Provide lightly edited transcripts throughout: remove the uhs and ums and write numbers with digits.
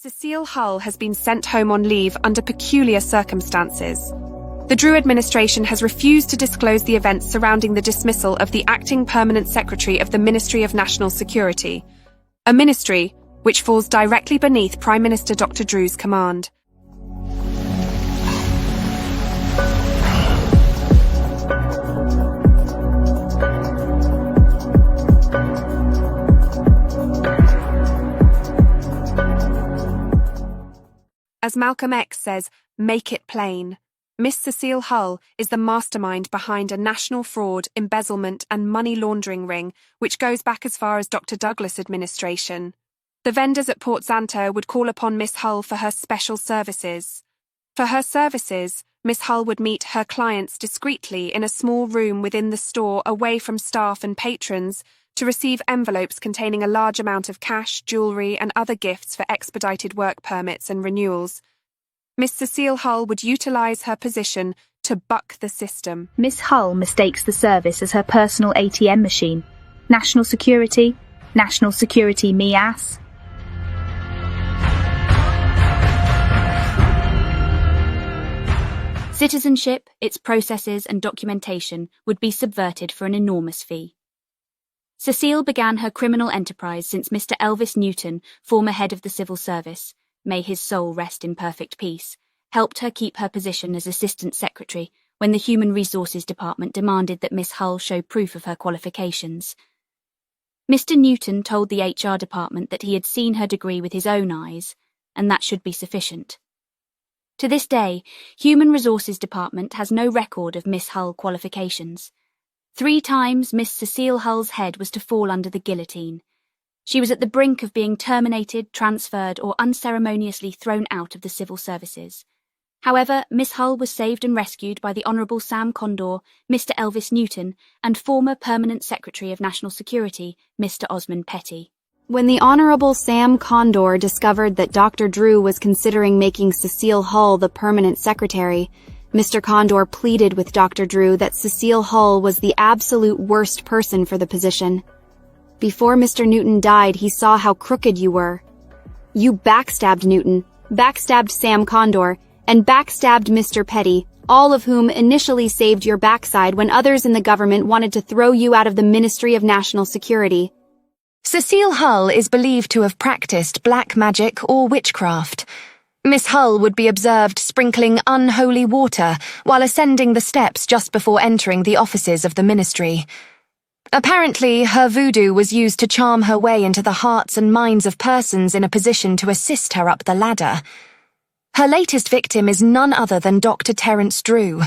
Cecile Hull has been sent home on leave under peculiar circumstances. The Drew administration has refused to disclose the events surrounding the dismissal of the acting permanent secretary of the Ministry of National Security, a ministry which falls directly beneath Prime Minister Dr. Drew's command. As Malcolm X says, make it plain. Ms.Cecile Hull is the mastermind behind a national fraud, embezzlement and money laundering ring which goes back as far as Dr. Douglas' administration. The vendors at Port Zanto would call upon Miss Hull for her special services. For her services, Miss Hull would meet her clients discreetly in a small room within the store away from staff and patrons to receive envelopes containing a large amount of cash, jewellery and other gifts for expedited work permits and renewals. Ms.Cecile Hull would utilise her position to buck the system. Miss Hull mistakes the service as her personal ATM machine. National security me ass. Citizenship, its processes and documentation would be subverted for an enormous fee. Cecile began her criminal enterprise since Mr. Elvis Newton, former head of the civil service, may his soul rest in perfect peace, helped her keep her position as assistant secretary when the Human Resources Department demanded that Miss Hull show proof of her qualifications. Mr. Newton told the HR department that he had seen her degree with his own eyes, and that should be sufficient. To this day, Human Resources Department has no record of Miss Hull qualifications. 3 times Ms.Cecile Hull's head was to fall under the guillotine. She was at the brink of being terminated, transferred, or unceremoniously thrown out of the civil services. However, Miss Hull was saved and rescued by the Honourable Sam Condor, Mr. Elvis Newton, and former Permanent Secretary of National Security, Mr. Osmond Petty. When the Honourable Sam Condor discovered that Dr. Drew was considering making Cecile Hull the permanent secretary, Mr. Condor pleaded with Dr. Drew that Cecile Hull was the absolute worst person for the position. Before Mr. Newton died, he saw how crooked you were. You backstabbed Newton, backstabbed Sam Condor, and backstabbed Mr. Petty, all of whom initially saved your backside when others in the government wanted to throw you out of the Ministry of National Security. Cecile Hull is believed to have practiced black magic or witchcraft. Miss Hull would be observed sprinkling unholy water while ascending the steps just before entering the offices of the ministry. Apparently, her voodoo was used to charm her way into the hearts and minds of persons in a position to assist her up the ladder. Her latest victim is none other than Dr. Terence Drew,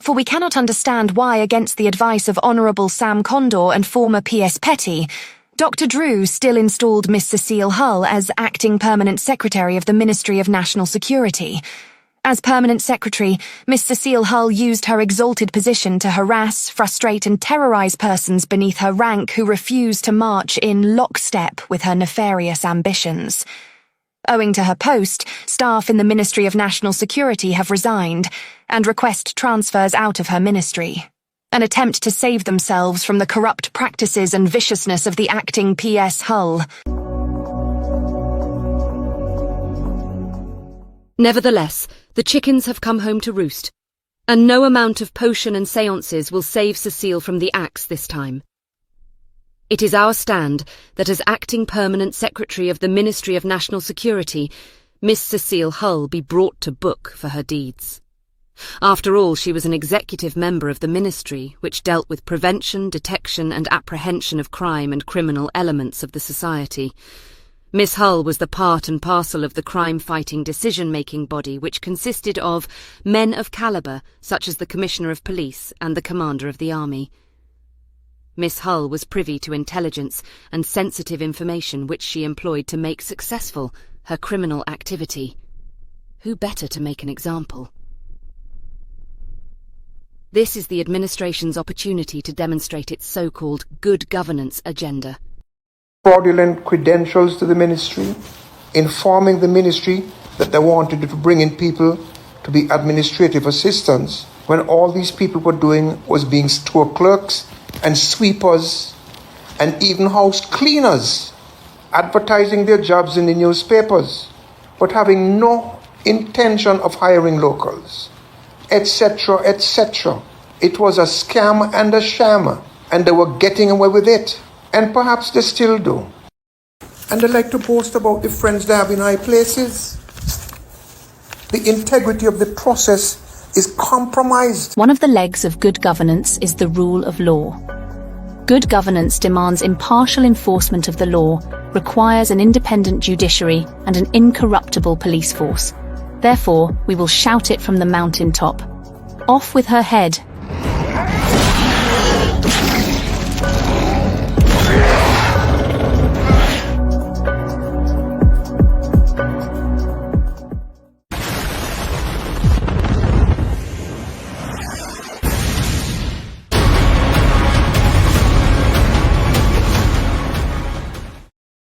for we cannot understand why, against the advice of Honourable Sam Condor and former P.S. Petty, Dr. Drew still installed Ms.Cecile Hull as acting permanent secretary of the Ministry of National Security. As permanent secretary, Ms.Cecile Hull used her exalted position to harass, frustrate and terrorise persons beneath her rank who refused to march in lockstep with her nefarious ambitions. Owing to her post, staff in the Ministry of National Security have resigned and request transfers out of her ministry. An attempt to save themselves from the corrupt practices and viciousness of the acting P.S. Hull. Nevertheless, the chickens have come home to roost, and no amount of potion and seances will save Cecile from the axe this time. It is our stand that as acting permanent secretary of the Ministry of National Security, Ms.Cecile Hull be brought to book for her deeds. After all, she was an executive member of the ministry, which dealt with prevention, detection and apprehension of crime and criminal elements of the society. Miss Hull was the part and parcel of the crime-fighting decision-making body which consisted of men of calibre, such as the Commissioner of Police and the Commander of the Army. Miss Hull was privy to intelligence and sensitive information which she employed to make successful her criminal activity. Who better to make an example? This is the administration's opportunity to demonstrate its so-called good governance agenda. Fraudulent credentials to the ministry, informing the ministry that they wanted to bring in people to be administrative assistants, when all these people were doing was being store clerks and sweepers and even house cleaners, advertising their jobs in the newspapers. but having no intention of hiring locals, etc., etc. It was a scam and a sham, and they were getting away with it, and perhaps they still do. And they like to boast about the friends they have in high places. The integrity of the process is compromised. One of the legs of good governance is the rule of law. Good governance demands impartial enforcement of the law, requires an independent judiciary and an incorruptible police force. Therefore, we will shout it from the mountaintop. Off with her head,